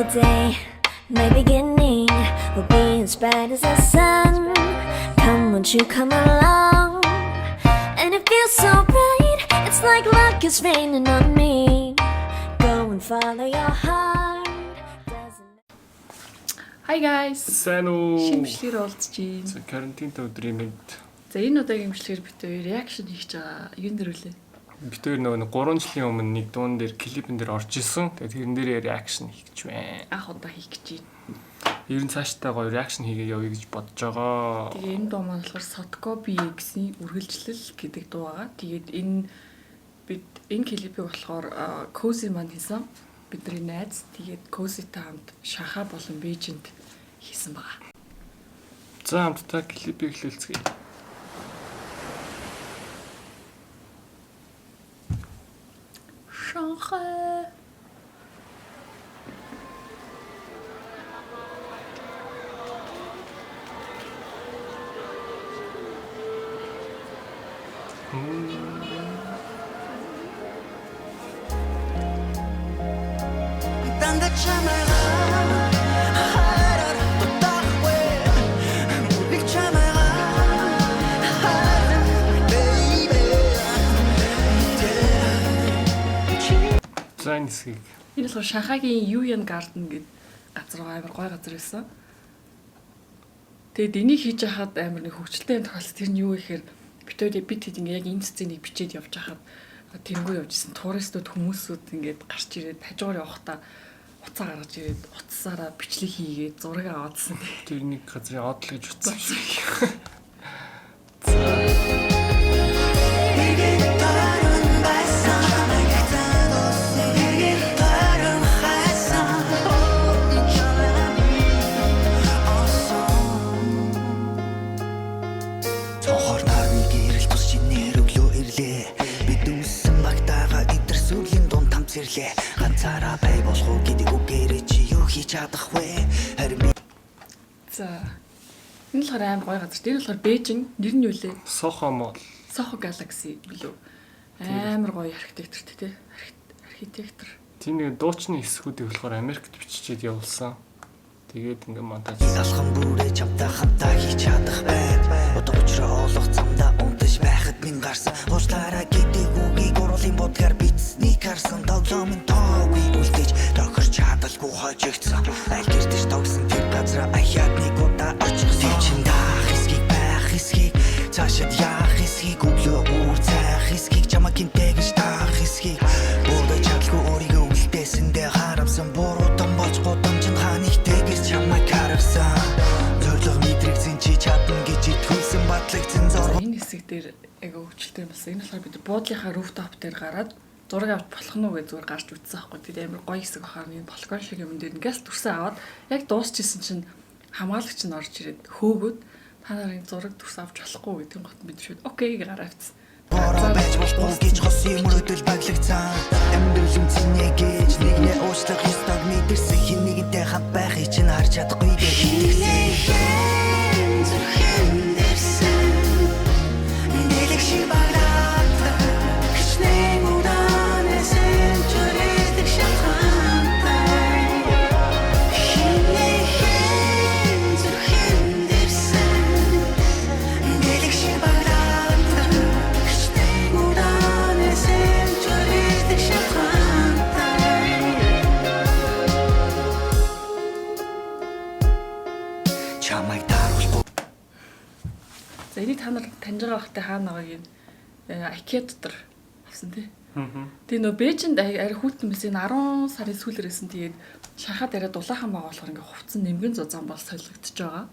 day, my beginning will be as bright as the sun. Come, won't you come along? And it feels so bright, it's like luck is raining on me. Go and follow your heart. Hi guys. Сайн уу? Шимшлэр уулзчихъя. За карантинтай өдрийн мэд. За энэ удаагийн имшлэр бид хоёр реакшн хийж байгаа. Юун дээр үлээ? Бид хоёр нөгөө 3 жилийн өмнө нэг дуун дээр клипэн дээр орж исэн. Тэгээд тэрэн дээр реакшн хийх гэж байна. Анх удаа хийх гэж байна. Ер нь цаашдаа гоё реакшн хийгээ явъя гэж бодож байгаа. Тэгээ энэ дуу маань болохоор Sotko BX-ийн үргэлжлэл гэдэг дуу байгаа. Тэгээд энэ клипийг болохоор Cozy маань хийсэн. Бидний найз. Тэгээд Cozy-тай хамт Шанхай болон Бээжинд хийсэн байгаа. За хамтдаа клипийг эхлүүлцгээе. Шанхай. Энэ болохоор Шанхайгийн Yuan Garden гэдэг газар амар гоё газар байсан. Тэгээд энийг хийж хахад амар нэг хөвгчлөлтэй юм тохиолдсон. Тэр нь юу гэхээр бид хэд ингээ яг энэ сценыг бичээд явж хахад тэрнгүү явжсэн туристууд хүмүүсүүд ингээд гарч ирээд хажуугаар явахдаа уцаа гаргаж ирээд утсаараа бичлэг хийгээд зураг аваадсан. Тэр нэг газрын одол гэж утсан. ганцаараа бай болох уу гэдэг үгээр чи юу хийж чадах вэ? Харин за энэ л амар гоё газар. Тэр болохоор Бээжин нэр нь юу лээ? Soho Mall. Soho Galaxy билүү? Амар гоё архитектурт тий. Архитектор. Тийм нэг дуучны хэсгүүдийг болохоор Америкт бичиж явуулсан. Тэгээд ингээ монтаж алхам бүрээ чамтай хамтаа хийж чадах байд. Одоо учраа олох замдаа унтаж байхад минь гарсан. Уучлаарай гэдэг үгийг урлын бодгаар битсний харсан. Тоглоомын тоогүй үлдээж тохирч чадалгүй хожигдсан. Аль гэртэж тогсон тэр газар аяад нэг удаа очих. Чин даах хэсгийг байх хэсгийг цаашид яах хэсгийг өглөө үр цайх хэсгийг чамаа гинтэгж таах хэсгийг бодож чадалгүй өөрийгөө үлдээсэндээ харамсан буруу том болж годомч ханих тэгээс чамаа харсан. Зорилго мэдрэгцэн чи чадна гэж итгүүлсэн батлагдсан зураг. Энэ хэсэг дээр айгаа хөвчлөлтэй юм байна. Энэ болохоор бид буудлынхаа rooftop дээр гараад зураг авч болох нь уу гэж зүгээр гарч үтсэн аахгүй. Тэгээд амар гоё хэсэг ахаар нэг балкон шиг юм дээр ингээс дүрсэн аваад яг дуусчихсан чинь хамгаалагч нь орж ирээд хөөгөөд та нарын зураг дүрс авч болохгүй гэдэг гот бид шүүд окей гараа авцсан. Бороо байж болохгүй гэж хос юм өдөл баглагцсан. Амьдрал үнцний гэж нэгнээ уучлах ёстойг мэдэрсэн хин нэгэнтэй хамт байхыг чинь харж чадахгүй гэж хэлсэн. За энийг та нар таньж байгаа ихтэй хаана байгааг IKEA дотор авсан тий. Тэгээ нөө Бээжинд ари хүүтэн мэс энэ 10 сарын сүүлээрсэн тэгээд Шанхайд арай дулаахан байгаа болохоор ингээ хувцсан нэмгэн зузаан бол солигдож байгаа.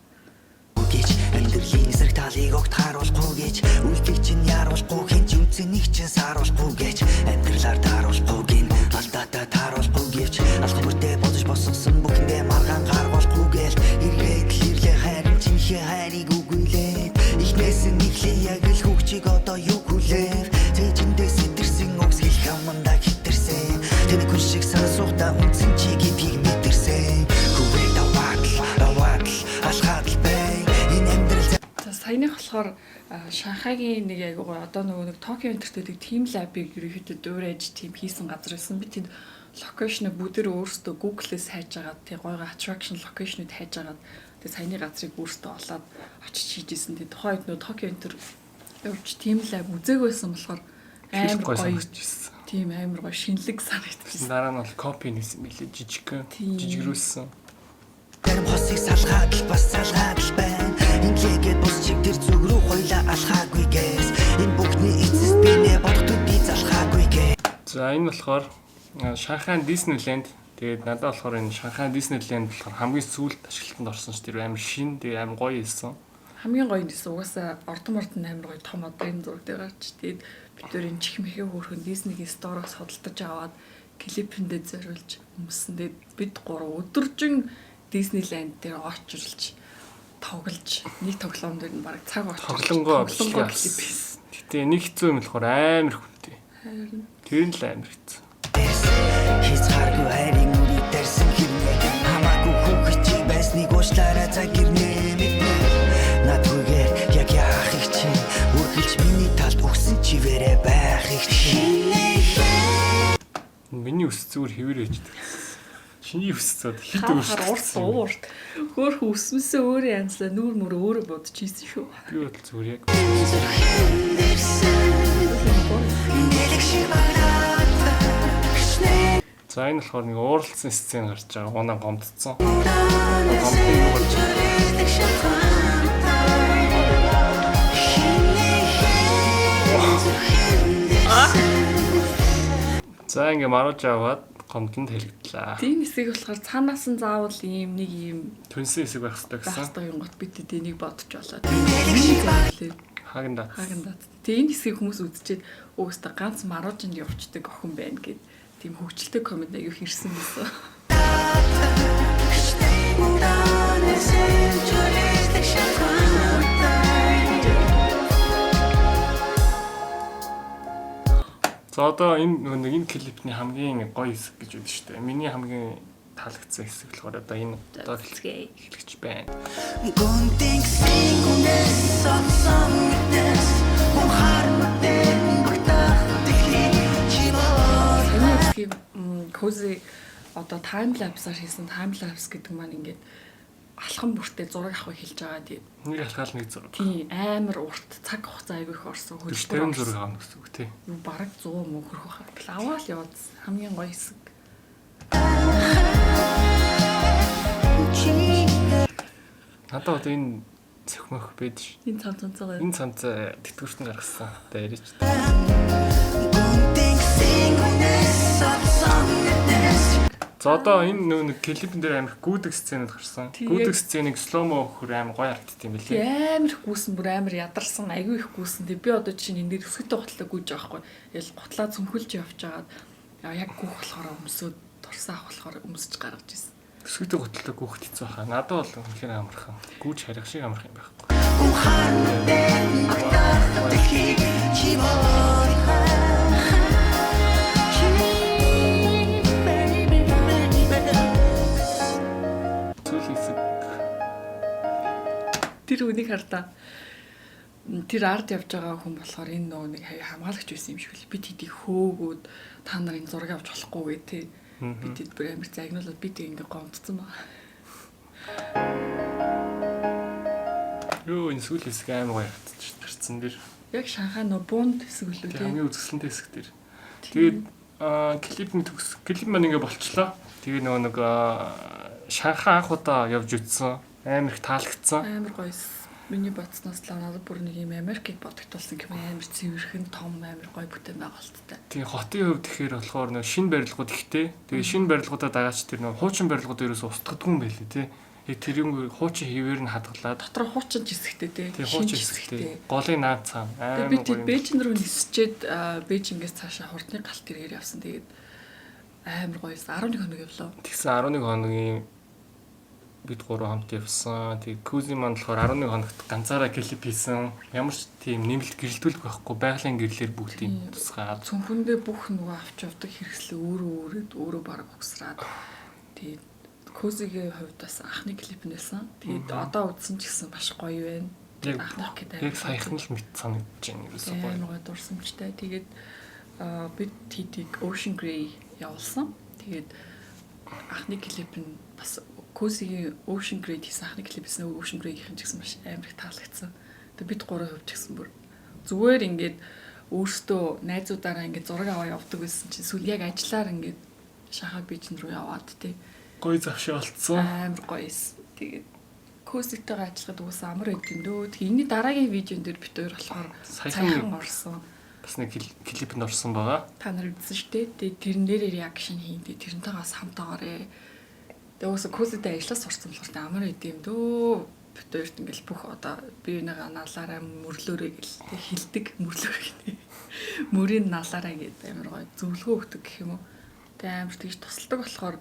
Гэж амьдралын эсрэг талыг огт харуулахгүй гэж үлдэх чинь яруулахгүй хин ч үнцнийг чинь сааруулахгүй гэж амьдралаар тааруулахгүй гин алдаатай тааруулахгүй гэж алх бүртээ бодож босгосон бүхэндээ маргаан гаргуулахгүй гээл эргээд л ирлээ хайрын чинхээ хайрыг үгүйлээд ихнээс нь нэглээ яг л хөгчийг одоо юу хүлээв цэжиндээ сэтэрсэн өгс хэл хамандаа хитэрсэн тэний хүн шиг сонсохдаа үнцэн чи гэдгийг мэдэрсэн хүвээ даваад алхаад л бай энэ амьдрал саяных болохоор Шанхайгийн нэг айгуу одоо нөгөө нэг Токио интернетийг team lab-ыг ерөөхдөө дуурайж team хийсэн газар байсан. Би тэнд локейшн бүгдээ өөрсдөө Google-с хайж агаад тий гоё attraction location-ыг хайж агаад тий саяны газрыг өөрсдөө олоод очиж хийжсэн. Тий тухайн үед нөө Токио энэ төр явж тийм л аг үзээгүйсэн болохоор амар гоё санагдчихсан. тийм амар гоё шинэлэг санагдчихсан. Дараа нь бол копи нэсэн билээ жижигрүүлсэн. Тэрм хосыг салгаад л бас салгаад л байна. Инглигээд бус чиг тэр зүг рүү хойлоо алхаагүйгээс. Энэ бүхний эцэст би нэ боддод би залхаагүйгээ. За энэ болохоор Шанхай Диснейленд. Тэгээд надад болохоор энэ Шанхай Диснейленд болохоор хамгийн сүүлд ашиглалтанд орсон ч тэр амар шин, тэгээд амар гоё хэлсэн. Хамгийн гоё нэс угаасаа ордон амар гоё том одоо энэ зураг дээр гарч тэгээд бид өөр энэ чихмэхээ хөөрхөн Disney-гийн стороос судалдаж аваад клипэндээ зориулж өмсөн. Тэгээд бид 3 өдөржин Disneyland дээр очирлж тоглож нэг тоглоом дээр нь баг цаг тоглонгоо клипээс. Гэтэ нэг хэцүү юм болохоор амар хүнтэй. Тэр нь л амар хэцүү. Хизхааргүй хайрын үрийг дэрсэн хэрнээ хамаагүй хүүхэд чи байсныг уушлаарай цаг гэрнээ мэднэ. Надгүйгээр яг яах их чи үргэлж миний талд өгсөн чивээрээ байх их чи. Миний үс зүгээр хэвээр ээждэг. Чиний үс зөөд хит уурт. Хөөх үсмэсээ өөрөө янзлаа нүүр мөр өөрөө бодож ийсэн шүү. Би бол зүгээр яг За энэ болохоор нэг ууралсан сцен гарч байгаа. Унаа гомдцсон. За ингээ маруулж аваад гомдонд хэлэгдлээ. Тийм хэсэг болохоор цаанаас нь заавал ийм нэг ийм Түнсэн хэсэг байх хэрэгтэй гэсэн. бастай юм гот бид энийг бодож болоод. Хааганда. Тэгээ энэ хэсгийг хүмүүс үзчихэд өөстө ганц маруулжинд явчдаг охин байна гэд тийм хөвгчлөлтэй комент аяг ирсэн гэсэн. За одоо энэ клипний хамгийн гоё хэсэг гэж үдэж штэ. Миний хамгийн таалагдсан хэсэг болохоор одоо энэ одоо хэлчихэж байна. Гүнтинг сингүнэс сонсон мэдээс ухаармэдэн бүгдах тэхий чимээ. Энэ хэсгийг Кози одоо тайм лапсаар хийсэн тайм лапс гэдэг маань ингээд алхам бүртээ зураг авахыг хэлж байгаа тийм. Нэг алхаал нэг зураг. Тийм амар урт цаг хугацаа аягүй их орсон. 40 зураг авах гэсэн үг тий. Бараг 100 мөн хөрөх хаа. Аваад яваад хамгийн гоё хэсэг. Надад одоо энэ цохимох байж ш. Энэ цамцаа. Энэ цамцаа тэтгэвртэн гаргасан. Одоо яриач. Гүнтинг сингүнэс сонсон мэдээс. За одоо энэ нэг клипэн дээр амар гүйдэг сценэд гарсан. Гүйдэг сценыг сломо өгөхөр амар гоё харагддаг юм билээ. Амар их гүйсэн бүр амар ядарсан аягүй их гүйсэн. Тэг би одоо чинь энэ дээр өсгөтэй готлоо гүйж байгаа хгүй. Ял готлаа цөмхөлж явж агаад яг гүйх болохоор өмсөд дурсаа авах болохоор өмсөж гаргаж ирсэн. Өсгөтэй готлоо гүйхт хэцүү хаа. Надад бол үнэхээр амархан. Гүйж харих шиг амарх юм байхгүй. Тэр үнийг хардаа тэр ард явж байгаа хүн болохоор энэ нөгөө нэг хамгаалагч байсан юм шиг л бид хэдий хөөгөөд та нар энэ зураг авч болохгүй гэ тэ бид бүр амар загнуулаад бид ингээ гомдсон байна. Юу энэ сүүл хэсэг амар гоё харцсан дэр. Яг Шанхай нөө бунд хэсэг үлээ тэ. Хамгийн үзэсгэлэнтэй хэсэг дэр. Тэгээд клип маань ингээ болчлоо. Тэгээ нөгөө нэг Шанхай анх удаа явж үзсэн. Амар их таалагдсан. Амар гоёс. Миний бодсноос л надад бүр нэг юм Америкийг бодогдуулсан юм амар цэвэрхэн том амар гоё бүтээн байгуулалттай. Тэгээ хотын хувьд тэгэхээр болохоор нэг шинэ барилгууд ихтэй. Тэгээ шинэ барилгуудаа дагаад тэр нэг хуучин барилгууд ерөөс устгадгүй юм байл лээ тий. Тэр хуучин хэвээр нь хадгалаад дотор хуучин хэсэгтэй тий. Тэгээ хуучин хэсэгтэй. Голын наад цаана амар гоё. Би Бээжин рүү нисчээд Бээжингээс цаашаа хурдны галт тэргээр явсан. Тэгээд амар гоёс 11 хоног явлаа. Тэгсэн 11 хоногийн бид 3 хамт явсан. Тэгээ Кузи маань болохоор 11 хоногт ганцаараа клип хийсэн. Ямар ч тийм нэмэлт гэрэлтүүлэх байхгүй. Байгалийн гэрлэлэр бүгдийг тусгаад. Цөмхөндөө бүх нөгөө авч явдаг хэрэгслээ өөрөө бараг угсраад. Тэгээд Кузигийн хувьд бас анхны клип нэлсэн. Тэгээд одоо үзсэн ч гэсэн маш гоё байна. Анхных гэдэг. Яг саяхан л мэд санагдаж байна ерөөсөө гоё. Гоё дурсамжтай. Тэгээд бид TT Ocean Grey явуулсан. Тэгээд анхны клип нь бас Cozy-гийн Ocean Grey хийсэн анхны клипээс нөгөө Ocean Grey-ийн ч гэсэн маш амар их таалагдсан. Тэгээд бид 3 хувьч гэсэн бүр зүгээр ингээд өөртөө найзуудаараа ингээд зураг аваа явдаг байсан чинь сүүл яг ажиллаар ингээд шахаа бижн руу яваад тий. Гоё завшаа болцсон. Амар гоёс. Тэгээд Cozy-тэйгээ ажиллахад уусаа амар байд юм дөө. Тэгээд энэний дараагийн видеон дээр бид хоёр болохоор саяхан орсон. Бас нэг клипэнд орсон байгаа. Та нар үзсэн шүү дээ. Тэгээд тэрэн дээр реакшн хийдээ тэрнтэйгээс хамтаагаарэ. Тэгээд уусаа Cozy-тэй ажиллаж сурсан болохоор амар байд юм дөө. Бид хоёрт ингээл бүх одоо бие бинийгаа налаараа мөрлөөрэй гэл хилдэг мөрлөөр гэнэ. Мөрийн налаараа гэдэг амар гоё зөвлөгөө өгдөг гэх юм уу. Тэгээд амар тэгж тусалдаг болохоор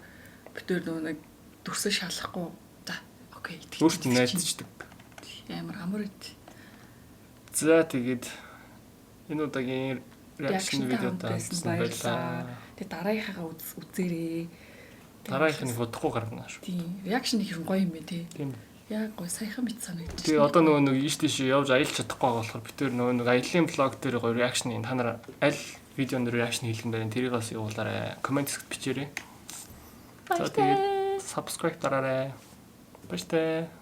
бид хоёр нөгөө нэг дүрсээ шалахгүй. За окей. Өөрт нь найдчихдаг. Амар байд. За тэгээд энэ удаагийн реакшн видеотаа үзсэн байлаа. Тэгээд дараагийнхаа үзээрэй. Дараагийнх нь бодохгүй гаргана шүү. Тийм. Реакшн их гоё юм бэ тий. Тийм. Яг гоё саяхан бит санагдчих. Тэгээ одоо нөгөө нэг ийш тийш явж аялж чадахгүй байгаа болохоор бид тэр нөгөө нэг аялын блог дээр гоё реакшн та нар аль видеонд реакшн хийх юм байна тэрийг бас явуулаарай. Комент хэсэгт бичээрэй. За тэгээд subscribe дараарай. Баяртай.